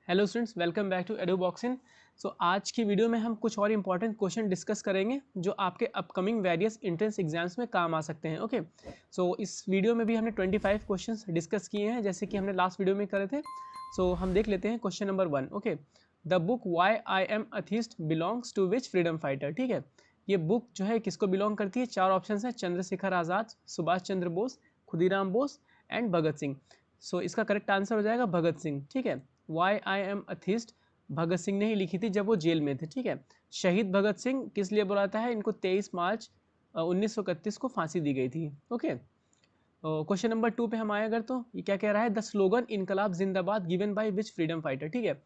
Hello students, welcome back to Eduboxin. आज की video में हम कुछ और इंपॉर्टेंट क्वेश्चन डिस्कस करेंगे जो आपके अपकमिंग वेरियस एंट्रेंस एग्जाम्स में काम आ सकते हैं। ओके, इस वीडियो में भी हमने 25 क्वेश्चंस डिस्कस किए हैं जैसे कि हमने लास्ट वीडियो में करे थे। हम देख लेते हैं question number 1। Okay, the book why I am atheist belongs to which freedom fighter. ठीक है, ये बुक जो है किसको बिलोंग करती है? चार ऑप्शन है, चंद्रशेखर आज़ाद, सुभाष चंद्र बोस, खुदीराम बोस एंड भगत सिंह। इसका करेक्ट आंसर हो जाएगा भगत सिंह। ठीक है, Y I am अथिस्ट Bhagat Singh ने ही लिखी थी जब वो जेल में थे। ठीक है, शहीद भगत सिंह किस लिए बुलाता है? इनको 23 मार्च 1931 को फांसी दी गई थी। ओके, क्वेश्चन नंबर 2 पे हम आए अगर, तो ये क्या कह रहा है? द स्लोगन इनकलाब जिंदाबाद given by which freedom fighter. ठीक है,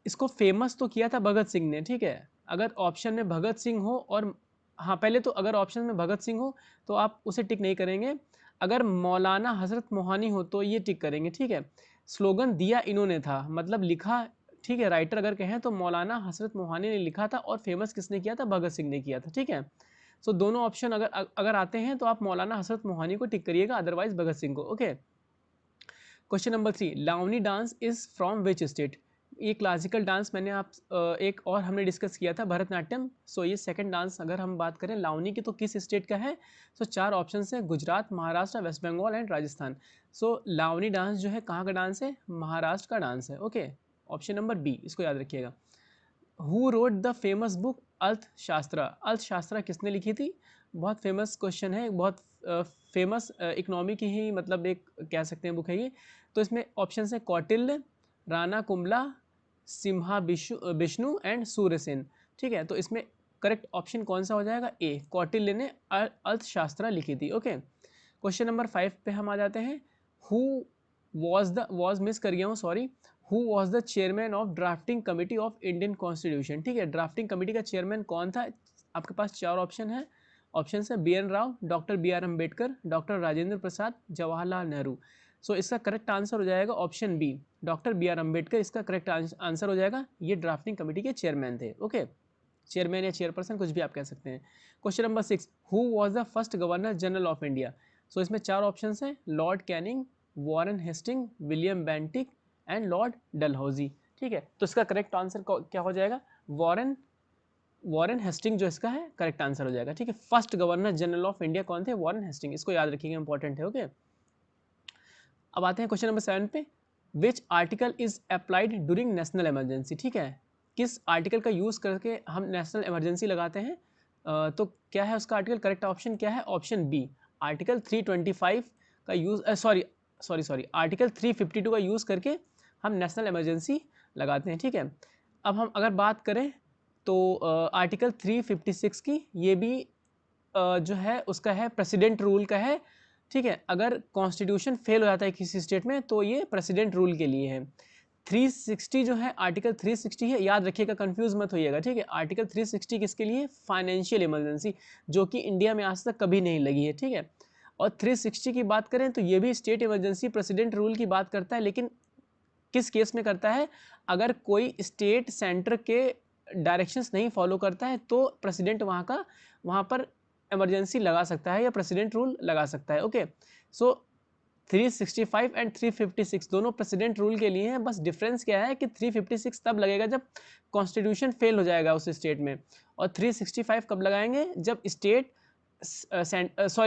इसको फेमस तो किया था भगत सिंह ने। ठीक है, अगर ऑप्शन में भगत सिंह हो और हाँ, पहले तो अगर ऑप्शन में भगत सिंह हो तो आप उसे टिक नहीं करेंगे, अगर मौलाना हजरत मोहानी हो तो ये टिक करेंगे। ठीक है, स्लोगन दिया इन्होंने था, मतलब लिखा। ठीक है, राइटर अगर कहें तो मौलाना हजरत मोहानी ने लिखा था और फेमस किसने किया था? भगत सिंह ने किया था। ठीक है, दोनों ऑप्शन अगर अगर आते हैं तो आप मौलाना हजरत मोहानी को टिक करिएगा, अदरवाइज भगत सिंह को। Okay, question number 3, Lavani dance is from which state. ये क्लासिकल डांस मैंने आप एक और हमने डिस्कस किया था, भरतनाट्यम। ये सेकंड डांस अगर हम बात करें लावनी की तो किस स्टेट का है? चार ऑप्शन है, गुजरात, महाराष्ट्र, वेस्ट बंगाल एंड राजस्थान। लावनी डांस जो है कहाँ का डांस है? महाराष्ट्र का डांस है। ओके, ऑप्शन नंबर बी, इसको याद रखिएगा। Who wrote the famous book अर्थशास्त्र। अर्थशास्त्र किसने लिखी थी? बहुत फेमस क्वेश्चन है, बहुत फेमस इकोनॉमी की ही मतलब एक कह सकते हैं बुक है ये। इसमें ऑप्शन है कौटिल्य, राणा कुंभला, सिम्हा विष्णु एंड सूर्यसेन। ठीक है, तो इसमें करेक्ट ऑप्शन कौन सा हो जाएगा? ए, कौटिल्य ने अर्थशास्त्र लिखी थी। ओके, क्वेश्चन नंबर 5 पे हम आ जाते हैं। हु वॉज मिस कर गया हूँ, sorry. Who was the chairman of drafting committee of Indian constitution. ठीक है, ड्राफ्टिंग कमिटी का चेयरमैन कौन था? आपके पास चार ऑप्शन है। ऑप्शन है B N Rao, doctor B R Ambedkar, doctor Rajendra Prasad, Jawaharlal Nehru. इसका करेक्ट आंसर हो जाएगा option B, doctor B R Ambedkar इसका करेक्ट आंसर हो जाएगा। ये ड्राफ्टिंग कमेटी के चेयरमैन थे। ओके, चेयरमैन या चेयरपर्सन कुछ भी आप कह सकते हैं। Question number 6, who was the first governor general of India. इसमें चार ऑप्शन हैं, Lord Canning, Warren Hasting, William Bentinck and Lord Dalhousie. ठीक है, तो इसका करेक्ट आंसर क्या हो जाएगा? वॉरेन वॉरेन हेस्टिंग जो इसका है करेक्ट आंसर हो जाएगा। ठीक है, first governor general of India कौन थे? वॉरेन हेस्टिंग, इसको याद रखिएगा, इंपॉर्टेंट है। ओके, अब आते हैं क्वेश्चन नंबर 7 पे। Which article is applied during national emergency. ठीक है, किस आर्टिकल का यूज करके हम नेशनल इमरजेंसी लगाते हैं? तो क्या है उसका आर्टिकल? करेक्ट ऑप्शन क्या है? ऑप्शन बी, आर्टिकल 325 का यूज, सॉरी आर्टिकल 352 का यूज करके हम नेशनल इमरजेंसी लगाते हैं। ठीक है, अब हम अगर बात करें तो आर्टिकल 356 की, ये भी जो है उसका है प्रेसिडेंट रूल का है। ठीक है, अगर कॉन्स्टिट्यूशन फेल हो जाता है किसी स्टेट में तो ये प्रेसिडेंट रूल के लिए है। 360 जो है, आर्टिकल 360 है, याद रखिएगा, कंफ्यूज मत होइएगा। ठीक है, आर्टिकल 360 किसके लिए? फाइनेंशियल इमरजेंसी, जो कि इंडिया में आज तक कभी नहीं लगी है। ठीक है, और 360 की बात करें तो ये भी स्टेट इमरजेंसी प्रेसिडेंट रूल की बात करता है, लेकिन किस केस में करता है? अगर कोई स्टेट सेंटर के डायरेक्शंस नहीं फॉलो करता है तो प्रेसिडेंट वहाँ पर इमरजेंसी लगा सकता है या प्रेसिडेंट रूल लगा सकता है। ओके, 365 एंड 356 दोनों प्रेसिडेंट रूल के लिए हैं। बस डिफरेंस क्या है कि 356 तब लगेगा जब कॉन्स्टिट्यूशन फेल हो जाएगा उस स्टेट में, और 365 कब लगाएंगे? जब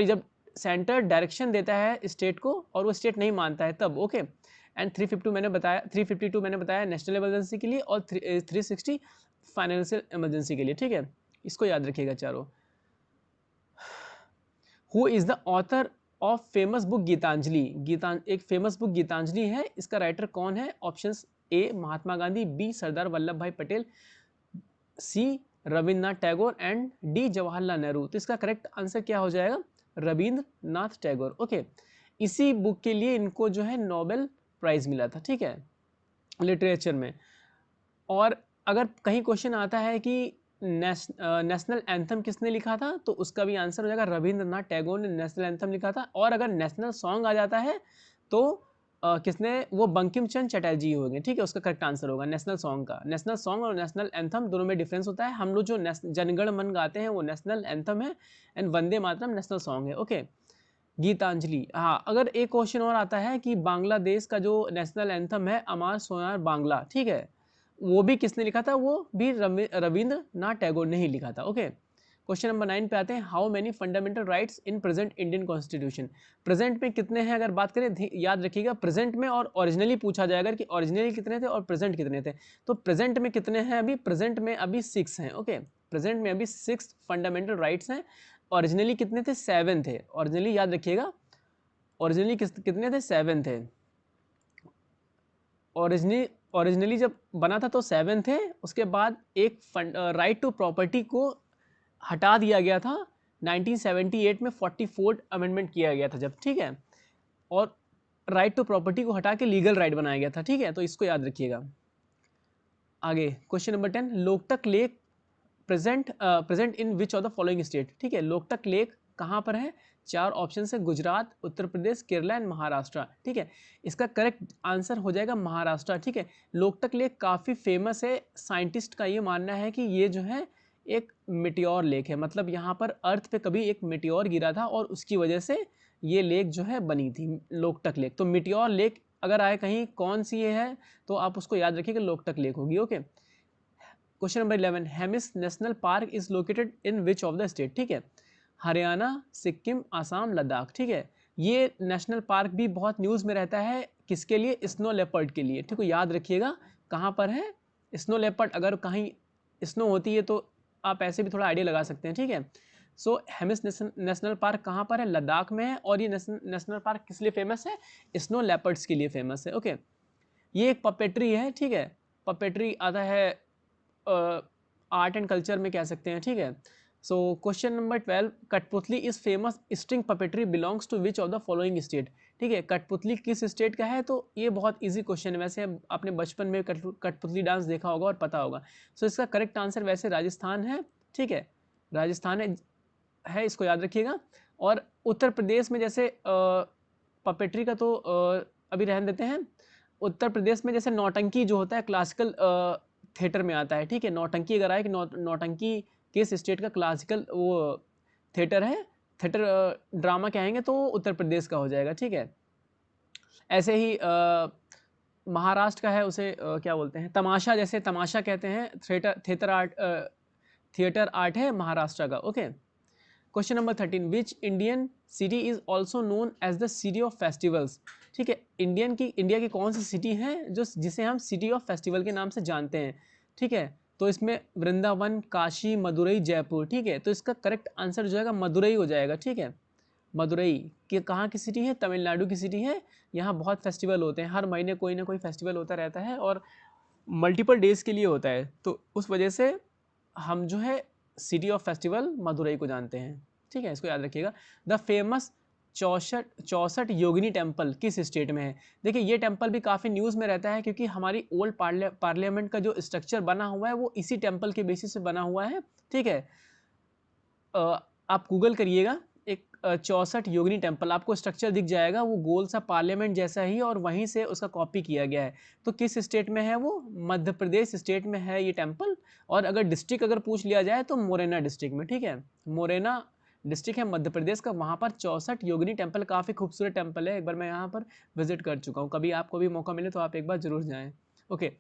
जब सेंटर डायरेक्शन देता है स्टेट को और वो स्टेट नहीं मानता है तब। ओके, एंड 352 मैंने बताया नेशनल इमरजेंसी के लिए, और 360 फाइनेंशियल इमरजेंसी के लिए। ठीक है, इसको याद रखिएगा चारों। Who is the author of famous book Gitanjali. एक फेमस बुक गीतांजलि है, इसका राइटर कौन है? Options A, Mahatma Gandhi, B, Sardar Vallabh Bhai Patel, C, Rabindranath Tagore and D, Jawaharlal Nehru. तो इसका करेक्ट आंसर क्या हो जाएगा? रविंद्रनाथ टैगोर। ओके, इसी बुक के लिए इनको जो है नोबेल प्राइज मिला था। ठीक है, लिटरेचर में। और अगर कहीं क्वेश्चन आता है कि नेशनल एंथम किसने लिखा था, तो उसका भी आंसर हो जाएगा रविंद्रनाथ टैगोर ने नेशनल एंथम लिखा था। और अगर नेशनल सॉन्ग आ जाता है तो किसने? वो बंकिम चंद्र चटर्जी होंगे। ठीक है, उसका करेक्ट आंसर होगा नेशनल सॉन्ग का। नेशनल सॉन्ग और नेशनल एंथम दोनों में डिफरेंस होता है। हम लोग जो जनगण मन गाते हैं वो नेशनल एंथम है, and Vande Mataram national song है। ओके, गीतांजलि। हाँ, अगर एक क्वेश्चन और आता है कि बांग्लादेश का जो नेशनल एंथम है अमर सोनार बांग्ला, ठीक है, वो भी किसने लिखा था? वो भी रविंद्रनाथ टैगोर ने ही लिखा था। ओके, क्वेश्चन नंबर 9 पे आते हैं। How many fundamental rights in present Indian constitution? Present में कितने हैं अगर बात करें, याद रखिएगा प्रेजेंट में और ओरिजिनली पूछा जाएगा कि ओरिजिनली कितने थे और प्रेजेंट कितने थे। तो प्रेजेंट में कितने हैं? अभी प्रेजेंट में अभी 6 हैं। ओके, प्रेजेंट में अभी 6 फंडामेंटल राइट्स हैं। ओरिजिनली कितने थे? 7 थे। ओरिजिनली याद रखिएगा, ओरिजिनली कितने थे? 7 थे। ओरिजिनली जब बना था तो 7 थे। उसके बाद एक राइट टू प्रॉपर्टी को हटा दिया गया था 1978 में, 44th अमेंडमेंट किया गया था जब, ठीक है, और राइट टू प्रॉपर्टी को हटा के लीगल राइट बनाया गया था, ठीक है, तो इसको याद रखिएगा। आगे question number 10, Loktak lake present in which of the following state? ठीक है, लोकटक लेक कहाँ पर है? 4 ऑप्शन है, गुजरात, उत्तर प्रदेश, केरला एंड महाराष्ट्र, ठीक है। इसका करेक्ट आंसर हो जाएगा महाराष्ट्र, ठीक है। लोकटक लेक काफ़ी फेमस है। साइंटिस्ट का ये मानना है कि ये जो है एक मिटियोर लेक है, मतलब यहाँ पर अर्थ पे कभी एक मिटियोर गिरा था और उसकी वजह से ये लेक जो है बनी थी, लोकटक लेक। तो मिटियोर लेक अगर आए कहीं कौन सी ये है तो आप उसको याद रखिए कि लोकटक लेक होगी। Okay, question number 11, Hemis national park is located in which of the state? ठीक है, हरियाणा, सिक्किम, आसाम, लद्दाख, ठीक है। ये नेशनल पार्क भी बहुत न्यूज़ में रहता है, किसके लिए? स्नो लेपर्ड के लिए, ठीक है, याद रखिएगा कहाँ पर है स्नो लेपर्ड। अगर कहीं स्नो होती है तो आप ऐसे भी थोड़ा आइडिया लगा सकते हैं, ठीक है। सो हेमिस नेशनल पार्क कहाँ पर है? लद्दाख में है। और ये नेशनल पार्क किस लिए फेमस है? स्नो लेपर्ड्स के लिए फेमस है। ओके, ये एक पपेट्री है, ठीक है, पपेट्री आता है आर्ट एंड कल्चर में कह सकते हैं, ठीक है। So question number 12, Kathputli is famous string puppetry belongs to which of the following state? ठीक है, कठपुतली किस स्टेट का है? तो ये बहुत इजी क्वेश्चन है, वैसे आपने बचपन में कठपुतली डांस देखा होगा और पता होगा। सो इसका करेक्ट आंसर वैसे राजस्थान है, ठीक है, राजस्थान है, इसको याद रखिएगा। और उत्तर प्रदेश में जैसे पपेट्री का तो अभी रहने देते हैं। उत्तर प्रदेश में जैसे नौटंकी जो होता है क्लासिकल थिएटर में आता है, ठीक है। नौटंकी अगर आए कि नौटंकी किस स्टेट का क्लासिकल वो थिएटर है, थिएटर ड्रामा कहेंगे तो उत्तर प्रदेश का हो जाएगा, ठीक है। ऐसे ही महाराष्ट्र का है, उसे क्या बोलते हैं? तमाशा, जैसे तमाशा कहते हैं, थिएटर आर्ट है महाराष्ट्र का। Okay, question number 13, which Indian city is also known as the city of festivals? ठीक है, इंडिया की कौन सी सिटी है जो जिसे हम सिटी ऑफ फेस्टिवल के नाम से जानते हैं? ठीक है, तो इसमें वृंदावन, काशी, मदुरई, जयपुर, ठीक है। तो इसका करेक्ट आंसर जो है मदुरई हो जाएगा, ठीक है। मदुरई कि कहाँ की सिटी है? तमिलनाडु की सिटी है। यहाँ बहुत फेस्टिवल होते हैं, हर महीने कोई ना कोई फेस्टिवल होता रहता है और मल्टीपल डेज के लिए होता है, तो उस वजह से हम जो है सिटी ऑफ फेस्टिवल मदुरई को जानते हैं, ठीक है, इसको याद रखिएगा। द फेमस 64 योगिनी टेम्पल किस स्टेट में है? देखिए ये टेम्पल भी काफ़ी न्यूज़ में रहता है क्योंकि हमारी ओल्ड पार्लियामेंट का जो स्ट्रक्चर बना हुआ है वो इसी टेम्पल के बेसिस से बना हुआ है, ठीक है। आप गूगल करिएगा, एक 64 योगिनी टेम्पल, आपको स्ट्रक्चर दिख जाएगा, वो गोल सा पार्लियामेंट जैसा ही और वहीं से उसका कॉपी किया गया है। तो किस स्टेट में है वो? मध्य प्रदेश स्टेट में है ये टेम्पल। और अगर डिस्ट्रिक्ट अगर पूछ लिया जाए तो मोरेना डिस्ट्रिक्ट में, ठीक है, मोरेना डिस्ट्रिक्ट है मध्य प्रदेश का, वहाँ पर 64 योगिनी टेम्पल, काफ़ी खूबसूरत टेम्पल है। एक बार मैं यहाँ पर विजिट कर चुका हूँ, कभी आपको भी मौका मिले तो आप एक बार जरूर जाएँ। ओके,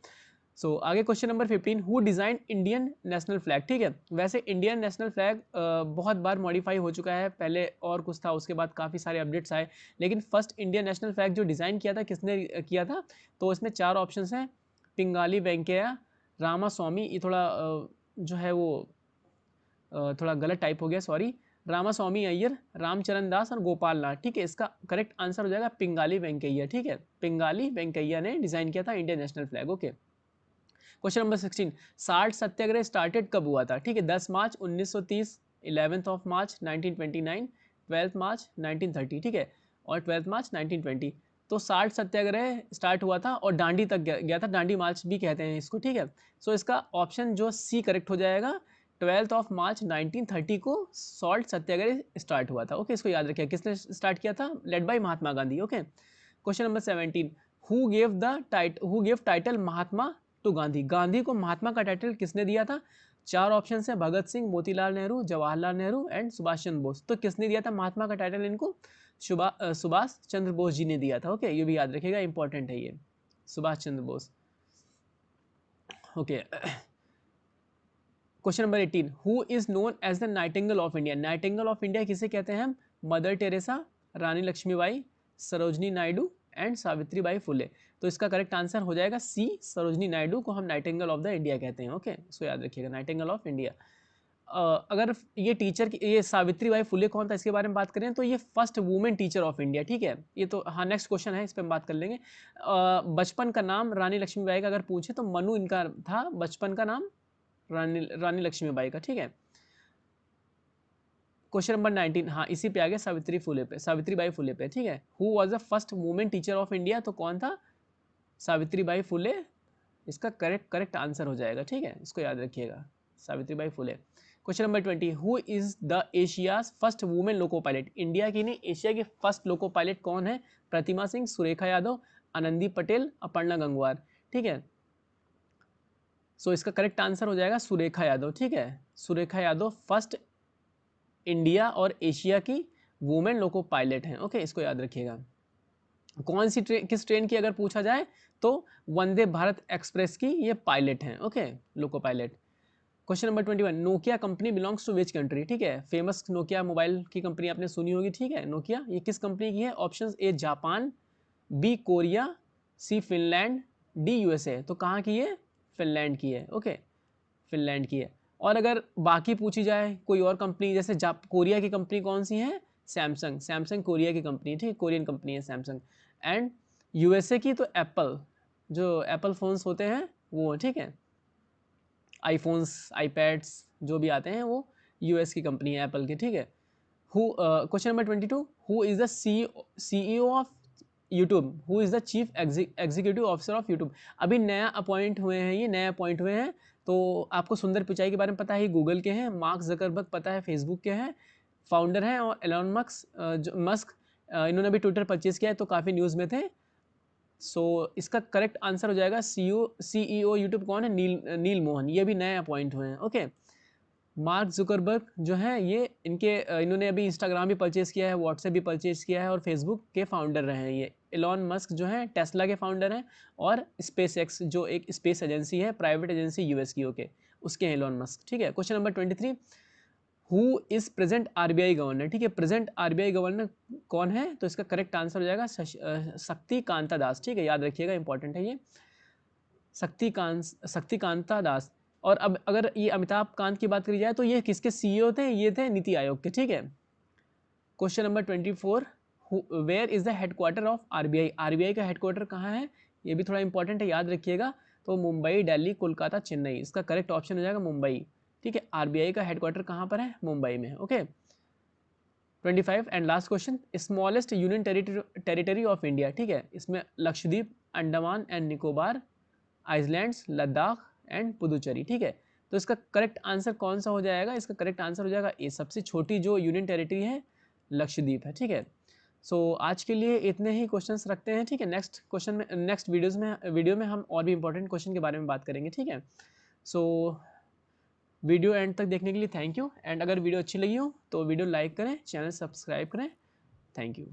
सो आगे question number 15, who design Indian national flag? ठीक है, वैसे इंडियन नेशनल फ्लैग बहुत बार मॉडिफाई हो चुका है, पहले और कुछ था, उसके बाद काफ़ी सारे अपडेट्स आए, लेकिन फर्स्ट इंडियन नेशनल फ्लैग जो डिज़ाइन किया था किसने किया था? तो इसमें 4 ऑप्शंस हैं, पिंगाली वेंकैया, रामास्वामी, ये थोड़ा जो है वो थोड़ा गलत टाइप हो गया, सॉरी, रामास्वामी अय्यर, रामचरण दास और गोपाल नाथ, ठीक है। इसका करेक्ट आंसर हो जाएगा पिंगाली वेंकैया, ठीक है, पिंगाली वेंकैया ने डिज़ाइन किया था Indian national flag. Okay, question number 16, salt satyagraha started कब हुआ था? ठीक है, 10 मार्च 1930, 11 मार्च 1929, 12 मार्च 1930, ठीक है, और 12 मार्च 1920। तो साल्ट सत्याग्रह स्टार्ट हुआ था और दांडी तक गया था, दांडी मार्च भी कहते हैं इसको, ठीक है। सो इसका ऑप्शन जो सी करेक्ट हो जाएगा, 12 मार्च 1930 को सॉल्ट सत्याग्रह स्टार्ट हुआ था। ओके, इसको याद रखिए, किसने स्टार्ट किया था? Led by Mahatma Gandhi. Okay, question number 17, who gave title Mahatma to Gandhi? Gandhi को महात्मा का टाइटल किसने दिया था? 4 ऑप्शन है, भगत सिंह, मोतीलाल नेहरू, जवाहरलाल नेहरू एंड सुभाष चंद्र बोस। तो किसने दिया था महात्मा का टाइटल इनको? सुभाष चंद्र बोस जी ने दिया था। ओके, ये भी याद रखिएगा, इंपॉर्टेंट है ये, Subhash Chandra Bose. Okay, question number 18, who is known as the nightingale of India. Nightingale of India किसे कहते हैं हम? Mother Teresa, Rani Laxmibai, Sarojini Naidu and Savitri Bai Phule. तो इसका करेक्ट आंसर हो जाएगा सी, सरोजनी नायडू को हम नाइटिंगेल ऑफ द इंडिया कहते हैं। ओके, इसको याद रखिएगा, नाइटिंगेल ऑफ इंडिया। अगर ये टीचर की, ये सावित्री बाई फुले कौन था, इसके बारे में बात करें तो ये first women teacher of India. ठीक है, ये तो हाँ नेक्स्ट क्वेश्चन है, इस पर हम बात कर लेंगे। बचपन का नाम रानी लक्ष्मीबाई का अगर पूछे तो मनु इनका था, बचपन का नाम रानी लक्ष्मीबाई का। ठीक है, क्वेश्चन नंबर 19, हाँ इसी पे आ गया, सावित्री बाई फुले पे। ठीक है, who was the first women teacher of India, तो कौन था? सावित्री बाई फुले, इसका करेक्ट आंसर हो जाएगा। ठीक है, इसको याद रखिएगा, सावित्री बाई फुले। Question number 20, who is the Asia's first women loco pilot. India की नहीं, एशिया की फर्स्ट लोको पायलट कौन है? प्रतिमा सिंह, सुरेखा यादव, आनंदी पटेल, अपर्णा गंगवार। ठीक है, सो इसका करेक्ट आंसर हो जाएगा सुरेखा यादव। ठीक है, सुरेखा यादव फर्स्ट इंडिया और एशिया की वुमेन लोको पायलट हैं। ओके, इसको याद रखिएगा। कौन सी ट्रेन, किस ट्रेन की अगर पूछा जाए तो वंदे भारत एक्सप्रेस की ये पायलट हैं। Okay, loco pilot. Question number 21, Nokia company belongs to which country. ठीक है, फेमस नोकिया मोबाइल की कंपनी आपने सुनी होगी। ठीक है, नोकिया ये किस कंपनी की है? Option A Japan, B Korea, C Finland, D USA. तो कहाँ की है? फिनलैंड की है। ओके, फिनलैंड की है। और अगर बाकी पूछी जाए कोई और कंपनी, जैसे कोरिया की कंपनी कौन सी है? सैमसंग, सैमसंग कोरिया की कंपनी। ठीक है, कोरियन कंपनी है सैमसंग। एंड यूएसए की तो एप्पल, जो एप्पल फोन्स होते हैं वो। ठीक है, आईफोन्स, आईपैड्स जो भी आते हैं वो यूएस की कंपनी है, एप्पल की। ठीक है, question number 22, who is the CEO of YouTube, who is the chief executive officer of YouTube. अभी नया अपॉइंट हुए हैं, ये नया अपॉइंट हुए हैं। तो आपको सुंदर पिचाई के बारे में पता है, गूगल के हैं। मार्क जकरबर्ग पता है, फेसबुक के हैं, फाउंडर हैं। और एलोन मस्क इन्होंने भी ट्विटर परचेज किया है, तो काफ़ी न्यूज़ में थे। सो इसका करेक्ट आंसर हो जाएगा सीईओ यूट्यूब कौन है? नील मोहन, ये भी नए अपॉइंट हुए हैं। ओके, मार्क जुकरबर्ग जो है ये इन्होंने अभी इंस्टाग्राम भी परचेज़ किया है, व्हाट्सएप भी परचेज़ किया है और फेसबुक के फाउंडर रहे हैं ये। एलॉन मस्क जो है टेस्ला के फाउंडर हैं और स्पेस एक्स जो एक स्पेस एजेंसी है, प्राइवेट एजेंसी यूएस की। ओके, उसके हैं एलॉन मस्क। ठीक है, question number 23, who is present RBI governor. ठीक है, प्रेजेंट आरबीआई गवर्नर कौन है? तो इसका करेक्ट आंसर हो जाएगा शक्ति कांता दास। ठीक है, याद रखिएगा, इंपॉर्टेंट है ये, शक्ति कांता दास। और अब अगर ये अमिताभ कांत की बात करी जाए तो ये किसके सीईओ थे? ये थे नीति आयोग के। ठीक है, question number 24, where is the headquarter of RBI. RBI का हेडक्वार्टर कहाँ है? ये भी थोड़ा इंपॉर्टेंट है, याद रखिएगा। तो मुंबई, दिल्ली, कोलकाता, चेन्नई, इसका करेक्ट ऑप्शन हो जाएगा मुंबई। ठीक है, आरबीआई का हेडक्वार्टर कहाँ पर है? मुंबई में। Okay, 25 and last question, smallest union territory of India. ठीक है, इसमें Lakshadweep, Andaman and Nicobar, islands, Ladakh and Puducherry. ठीक है, तो इसका करेक्ट आंसर कौन सा हो जाएगा? इसका करेक्ट आंसर हो जाएगा ए, सबसे छोटी जो यूनियन टेरिटरी है लक्षद्वीप है। ठीक है, सो आज के लिए इतने ही क्वेश्चंस रखते हैं। ठीक है, नेक्स्ट क्वेश्चन में, नेक्स्ट वीडियो में हम और भी इंपॉर्टेंट क्वेश्चन के बारे में बात करेंगे। ठीक है, सो वीडियो एंड तक देखने के लिए थैंक यू। एंड अगर वीडियो अच्छी लगी हो तो वीडियो लाइक करें, चैनल सब्सक्राइब करें। Thank you.